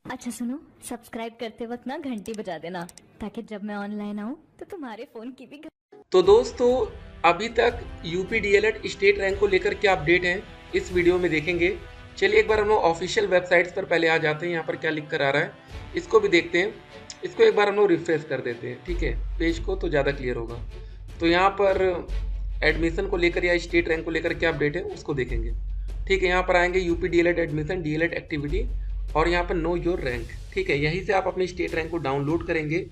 अच्छा सुनो, सब्सक्राइब करते वक्त ना घंटी बजा देना ताकि जब मैं ऑनलाइन आऊँ तो तुम्हारे फोन की भी तो दोस्तों, अभी तक यूपी डीएलएड स्टेट रैंक को लेकर क्या अपडेट है इस वीडियो में देखेंगे। चलिए एक बार हम लोग ऑफिशियल वेबसाइट्स पर पहले आ जाते हैं। यहाँ पर क्या लिख कर आ रहा है इसको भी देखते हैं। इसको एक बार हम लोग रिफ्रेश कर देते हैं, ठीक है, पेज को, तो ज़्यादा क्लियर होगा। तो यहाँ पर एडमिशन को लेकर या स्टेट रैंक को लेकर क्या अपडेट है उसको देखेंगे। ठीक है, यहाँ पर आएंगे UP DElEd admission, DElEd activity, और यहाँ पर नो योर रैंक। ठीक है, यहीं से आप अपनी स्टेट रैंक को डाउनलोड करेंगे।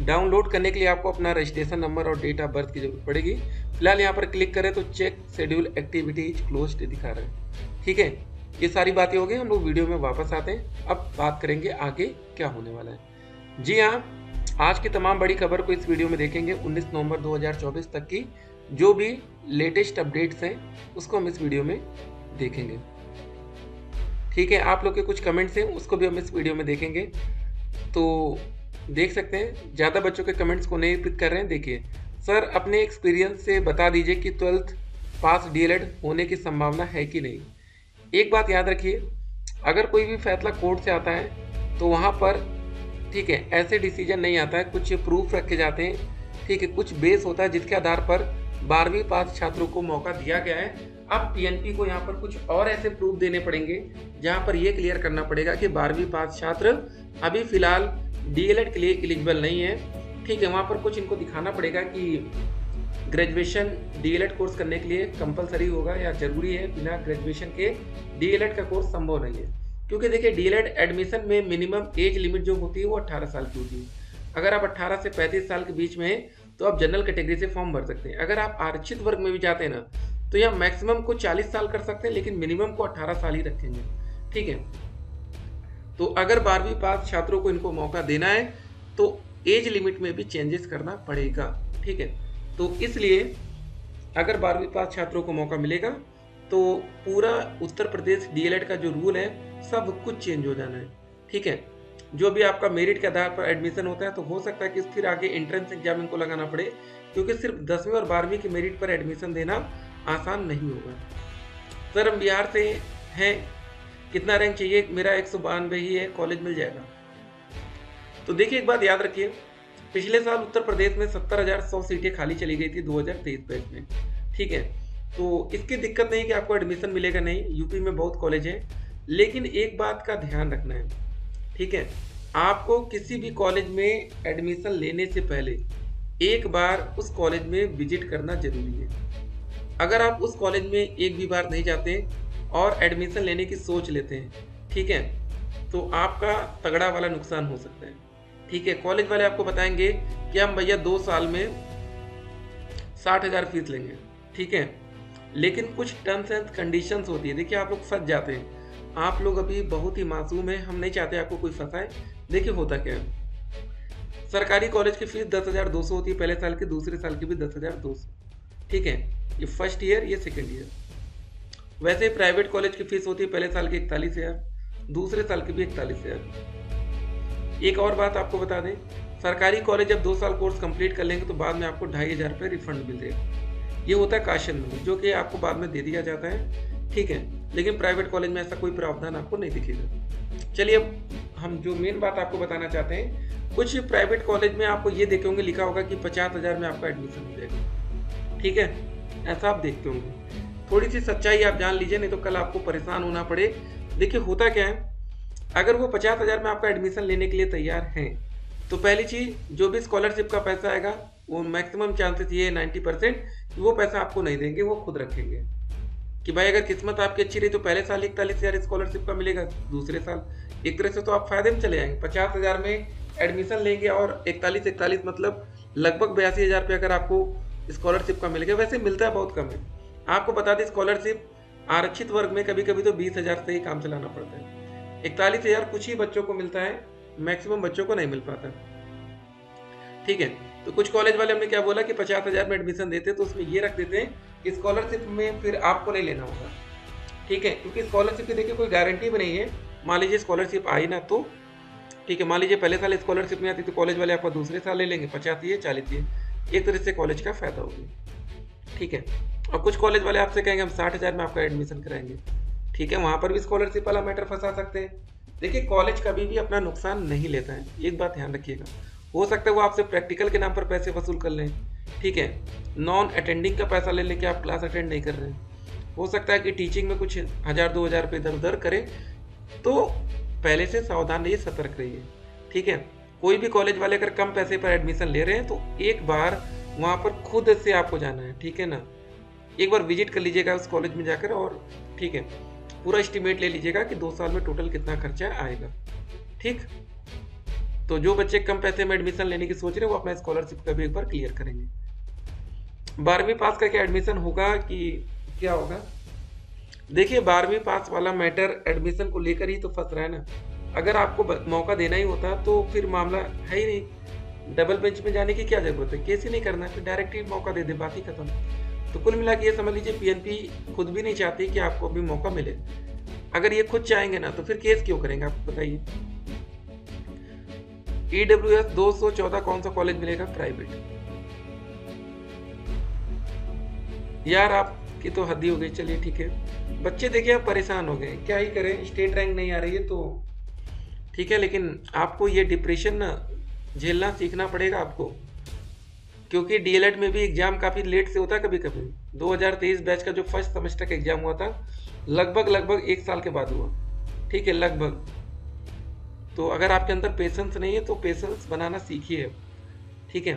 डाउनलोड करने के लिए आपको अपना रजिस्ट्रेशन नंबर और डेट ऑफ बर्थ की जरूरत पड़ेगी। फिलहाल यहाँ पर क्लिक करें तो check schedule activity is closed दिखा रहा है। ठीक है, ये सारी बातें हो गई। हम लोग वीडियो में वापस आते हैं। अब बात करेंगे आगे क्या होने वाला है। जी हाँ, आज की तमाम बड़ी खबर को इस वीडियो में देखेंगे। 19 नवंबर 2024 तक की जो भी लेटेस्ट अपडेट्स हैं उसको हम इस वीडियो में देखेंगे। ठीक है, आप लोग के कुछ कमेंट्स हैं उसको भी हम इस वीडियो में देखेंगे। तो देख सकते हैं ज़्यादा बच्चों के कमेंट्स को नहीं पिक कर रहे हैं। देखिए सर, अपने एक्सपीरियंस से बता दीजिए कि 12th पास डीएलएड होने की संभावना है कि नहीं। एक बात याद रखिए, अगर कोई भी फैसला कोर्ट से आता है तो वहाँ पर, ठीक है, ऐसे डिसीजन नहीं आता है, कुछ प्रूफ रखे जाते हैं। ठीक है, कुछ बेस होता है जिसके आधार पर 12वीं पास छात्रों को मौका दिया गया है। अब पीएनपी को यहाँ पर कुछ और ऐसे प्रूफ देने पड़ेंगे जहाँ पर यह क्लियर करना पड़ेगा कि 12वीं पास छात्र अभी फिलहाल डीएलएड के लिए एलिजिबल नहीं है। ठीक है, वहाँ पर कुछ इनको दिखाना पड़ेगा कि ग्रेजुएशन डीएलएड कोर्स करने के लिए कंपलसरी होगा या जरूरी है, बिना ग्रेजुएशन के डीएलएड का कोर्स संभव नहीं है। क्योंकि देखिए डीएलएड एडमिशन में मिनिमम एज लिमिट जो होती है वो 18 साल की होती है। अगर आप 18 से 35 साल के बीच में हैं तो आप जनरल कैटेगरी से फॉर्म भर सकते हैं। अगर आप आरक्षित वर्ग में भी जाते हैं ना तो यहाँ मैक्सिमम को 40 साल कर सकते हैं, लेकिन मिनिमम को 18 साल ही रखेंगे। ठीक है, तो अगर 12वीं पास छात्रों को इनको मौका देना है तो एज लिमिट में भी चेंजेस करना पड़ेगा। ठीक है, तो इसलिए अगर 12वीं पास छात्रों को मौका मिलेगा तो पूरा उत्तर प्रदेश डीएलएड का जो रूल है सब कुछ चेंज हो जाना है। ठीक है, जो भी आपका मेरिट के आधार पर एडमिशन होता है तो हो सकता है कि फिर आगे एंट्रेंस एग्जाम इनको लगाना पड़े, क्योंकि सिर्फ 10वीं और 12वीं के मेरिट पर एडमिशन देना आसान नहीं होगा। सर हम बिहार से हैं, कितना रैंक चाहिए? मेरा 192 ही है, कॉलेज मिल जाएगा? तो देखिए एक बात याद रखिए, पिछले साल उत्तर प्रदेश में 70,100 सीटें खाली चली गई थी 2023 बैच में। ठीक है, तो इसकी दिक्कत नहीं कि आपको एडमिशन मिलेगा नहीं, यूपी में बहुत कॉलेज है, लेकिन एक बात का ध्यान रखना है। ठीक है, आपको किसी भी कॉलेज में एडमिशन लेने से पहले एक बार उस कॉलेज में विजिट करना जरूरी है। अगर आप उस कॉलेज में एक भी बार नहीं जाते और एडमिशन लेने की सोच लेते हैं, ठीक है, तो आपका तगड़ा वाला नुकसान हो सकता है। ठीक है, कॉलेज वाले आपको बताएंगे कि हम भैया 2 साल में 60,000 फीस लेंगे। ठीक है, लेकिन कुछ टर्म्स एंड कंडीशंस होती है। देखिए आप लोग फंस जाते हैं, आप लोग अभी बहुत ही मासूम है, हम नहीं चाहते आपको कोई फंसाए। देखिए होता क्या है, सरकारी कॉलेज की फीस 10,200 होती है पहले साल की, दूसरे साल की भी 10,200। ठीक है, ये फर्स्ट ईयर, ये सेकेंड ईयर। वैसे ही प्राइवेट कॉलेज की फीस होती है पहले साल की 41,000, दूसरे साल की भी 41,000। एक और बात आपको बता दें, सरकारी कॉलेज जब 2 साल कोर्स कंप्लीट कर लेंगे तो बाद में आपको 2,500 रुपये रिफंड मिलेगा। ये होता है काशन में, जो कि आपको बाद में दे दिया जाता है। ठीक है, लेकिन प्राइवेट कॉलेज में ऐसा कोई प्रावधान आपको नहीं दिखेगा। चलिए अब हम जो मेन बात आपको बताना चाहते हैं, कुछ प्राइवेट कॉलेज में आपको ये देखे होंगे लिखा होगा कि 50,000 में आपका एडमिशन हो जाएगा। ठीक है, ऐसा आप देखते होंगे। थोड़ी सी सच्चाई आप जान लीजिए, नहीं तो कल आपको परेशान होना पड़े। देखिए होता क्या है, अगर वो 50,000 में आपका एडमिशन लेने के लिए तैयार हैं तो पहली चीज़, जो भी स्कॉलरशिप का पैसा आएगा वो मैक्सिमम चांसेस ये 90% वो पैसा आपको नहीं देंगे, वो खुद रखेंगे। कि भाई अगर किस्मत आपकी अच्छी रही तो पहले साल 41,000 स्कॉलरशिप का मिलेगा, दूसरे साल एक तरह से तो आप फायदे में चले जाएंगे। 50,000 में एडमिशन लेंगे और 41 मतलब लगभग 82,000 रुपये अगर आपको स्कॉलरशिप का मिलेगा। वैसे मिलता है बहुत कम है। आपको बता दें स्कॉलरशिप आरक्षित वर्ग में कभी कभी तो 20,000 से ही काम चलाना पड़ता है। 41,000 कुछ ही बच्चों को मिलता है, मैक्सिमम बच्चों को नहीं मिल पाता। ठीक है, तो कुछ कॉलेज वाले हमने क्या बोला कि 50,000 में एडमिशन देते तो उसमें ये रख देते हैं कि स्कॉलरशिप में फिर आपको नहीं लेना होगा। ठीक है, क्योंकि स्कॉलरशिप की देखिए कोई गारंटी भी नहीं है। मान लीजिए स्कॉलरशिप आई ना तो ठीक है, मान लीजिए पहले साल स्कॉलरशिप नहीं आती तो कॉलेज वाले आपका दूसरे साल ले लेंगे, 50 दिए 40 दिए, एक तरह से कॉलेज का फायदा होगा। ठीक है, और कुछ कॉलेज वाले आपसे कहेंगे हम 60,000 में आपका एडमिशन कराएंगे। ठीक है, वहाँ पर भी स्कॉलरशिप वाला मैटर फंसा सकते हैं। देखिए कॉलेज कभी भी अपना नुकसान नहीं लेता है, एक बात ध्यान रखिएगा। हो सकता है वो आपसे प्रैक्टिकल के नाम पर पैसे वसूल कर लें, ठीक है, नॉन अटेंडिंग का पैसा ले लेके आप क्लास अटेंड नहीं कर रहे हैं। हो सकता है कि टीचिंग में कुछ 1000-2000 रुपये इधर उधर करें, तो पहले से सावधान रहिए, सतर्क रहिए, ठीक है। कोई भी कॉलेज वाले अगर कम पैसे पर एडमिशन ले रहे हैं तो एक बार वहाँ पर खुद से आपको जाना है, ठीक है ना। एक बार विजिट कर लीजिएगा उस कॉलेज में जाकर, और ठीक है, पूरा एस्टिमेट ले लीजिएगा कि 2 साल में टोटल कितना खर्चा आएगा, ठीक। तो जो बच्चे कम पैसे में एडमिशन लेने की सोच रहे हैं वो अपना स्कॉलरशिप का भी एक बार क्लियर करेंगे। 12वीं पास करके एडमिशन होगा कि क्या होगा? देखिए 12वीं पास वाला मैटर एडमिशन को लेकर ही तो फंस रहा है ना। अगर आपको मौका देना ही होता तो फिर मामला है ही नहीं, डबल बेंच में जाने की क्या जरूरत है, केस ही नहीं करना, फिर डायरेक्ट ही मौका दे दे, बात ही खत्म। तो कुल मिला के ये समझ लीजिए पीएनपी खुद भी नहीं चाहती कि आपको अभी मौका मिले। अगर ये खुद चाहेंगे ना तो फिर केस क्यों करेंगे, आप बताइए। EWS 214 कौन सा कॉलेज मिलेगा? प्राइवेट। यार आपकी तो हद ही हो गई। चलिए ठीक है, बच्चे देखिए आप परेशान हो गए, क्या ही करें, स्टेट रैंक नहीं आ रही है तो ठीक है, लेकिन आपको ये डिप्रेशन ना झेलना सीखना पड़ेगा आपको, क्योंकि डीएलएड में भी एग्जाम काफ़ी लेट से होता है। कभी कभी 2023 बैच का जो फर्स्ट सेमेस्टर का एग्जाम हुआ था लगभग 1 साल के बाद हुआ, ठीक है, लगभग। तो अगर आपके अंदर पेशेंस नहीं है तो पेशेंस बनाना सीखिए, ठीक है,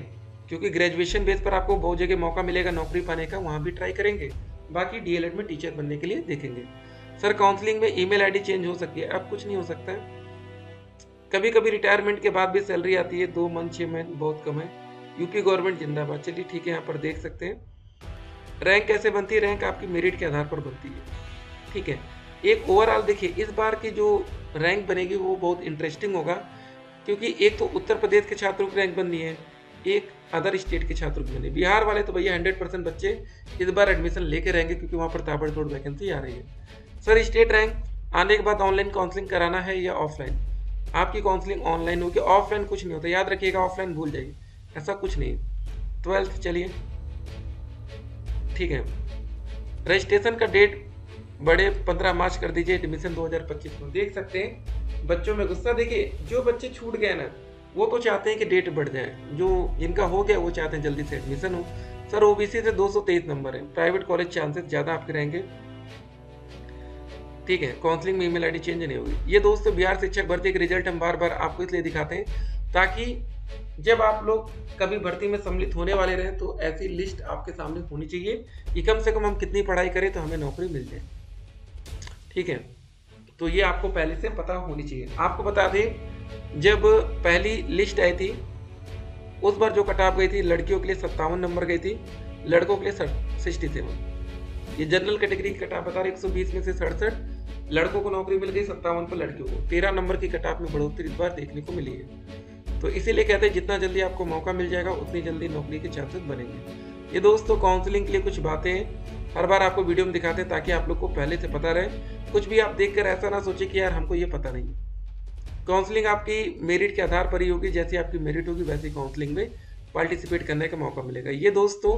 क्योंकि ग्रेजुएशन बेस पर आपको बहुत जगह मौका मिलेगा नौकरी पाने का, वहाँ भी ट्राई करेंगे। बाकी डीएलएड में टीचर बनने के लिए देखेंगे। सर काउंसलिंग में ईमेल आईडी चेंज हो सकती है? अब कुछ नहीं हो सकता है। कभी कभी रिटायरमेंट के बाद भी सैलरी आती है, 2 मंथ 6 मंथ, बहुत कम है। यूपी गवर्नमेंट जिंदाबाद। चलिए ठीक है, यहाँ पर देख सकते हैं रैंक कैसे बनती है। रैंक आपकी मेरिट के आधार पर बनती है, ठीक है। एक ओवरऑल देखिए इस बार की जो रैंक बनेगी वो बहुत इंटरेस्टिंग होगा, क्योंकि एक तो उत्तर प्रदेश के छात्रों की रैंक बननी है, एक अदर स्टेट के छात्रों की बनी। बिहार वाले तो भैया 100% बच्चे इस बार एडमिशन लेके रहेंगे, क्योंकि वहाँ पर ताबड़तोड़ वैकेंसी आ रही है। सर स्टेट रैंक आने के बाद ऑनलाइन काउंसलिंग कराना है या ऑफलाइन? आपकी काउंसलिंग ऑनलाइन होगी, ऑफलाइन कुछ नहीं होता, याद रखिएगा, ऑफलाइन भूल जाइए, ऐसा कुछ नहीं। 12th चलिए ठीक है, रजिस्ट्रेशन का डेट बड़े 15 मार्च कर दीजिए, एडमिशन 2025 में। देख सकते हैं बच्चों में गुस्सा। देखिए जो बच्चे छूट गए ना वो तो चाहते हैं कि डेट बढ़ जाए, जो जिनका हो गया वो चाहते हैं जल्दी से एडमिशन हो। सर ओबीसी से 223 नंबर है, प्राइवेट कॉलेज चांसेस ज़्यादा आपके रहेंगे, ठीक है। काउंसलिंग में ईमेल आईडी चेंज नहीं होगी। ये दोस्तों बिहार शिक्षक भर्ती के रिजल्ट हम बार बार आपको इसलिए दिखाते हैं ताकि जब आप लोग कभी भर्ती में सम्मिलित होने वाले रहें तो ऐसी लिस्ट आपके सामने होनी चाहिए कि कम से कम हम कितनी पढ़ाई करें तो हमें नौकरी मिल जाए, ठीक है। तो ये आपको पहले से पता होनी चाहिए। आपको बता दें जब पहली लिस्ट आई थी उस बार जो कट ऑफ गई थी, लड़कियों के लिए 57 नंबर गई थी, लड़कों के लिए 67। ये जनरल कैटेगरी की कट ऑफ बता रहे 120 में से 67, लड़कों को नौकरी मिल गई, 57 पर लड़कियों को। 13 नंबर की कट ऑफ में बढ़ोतरी इस बार देखने को मिली है। तो इसीलिए कहते हैं जितना जल्दी आपको मौका मिल जाएगा उतनी जल्दी नौकरी के चांसेस बनेंगे। ये दोस्तों काउंसलिंग के लिए कुछ बातें हैं, हर बार आपको वीडियो में दिखाते हैं ताकि आप लोग को पहले से पता रहे। कुछ भी आप देखकर ऐसा ना सोचे कि यार हमको ये पता नहीं। काउंसलिंग आपकी मेरिट के आधार पर ही होगी, जैसी आपकी मेरिट होगी वैसी काउंसलिंग में पार्टिसिपेट करने का मौका मिलेगा। ये दोस्तों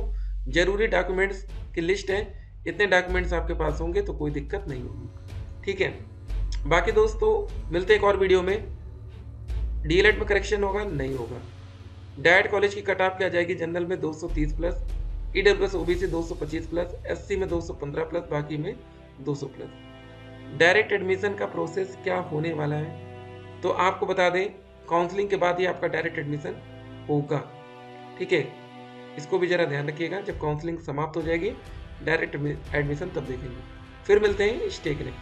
जरूरी डॉक्यूमेंट्स की लिस्ट है, इतने डॉक्यूमेंट्स आपके पास होंगे तो कोई दिक्कत नहीं होगी, ठीक है। बाकी दोस्तों मिलते एक और वीडियो में। डीएलएड में करेक्शन होगा नहीं होगा। डायट कॉलेज की कट ऑफ क्या जाएगी? जनरल में 230 plus, EWS OBC 225 plus, SC में 215 प्लस, बाकी में 200 प्लस। डायरेक्ट एडमिशन का प्रोसेस क्या होने वाला है तो आपको बता दें काउंसलिंग के बाद ही आपका डायरेक्ट एडमिशन होगा, ठीक है। इसको भी जरा ध्यान रखिएगा, जब काउंसलिंग समाप्त हो जाएगी डायरेक्ट एडमिशन तब देखेंगे। फिर मिलते हैं, स्टे कनेक्टेड।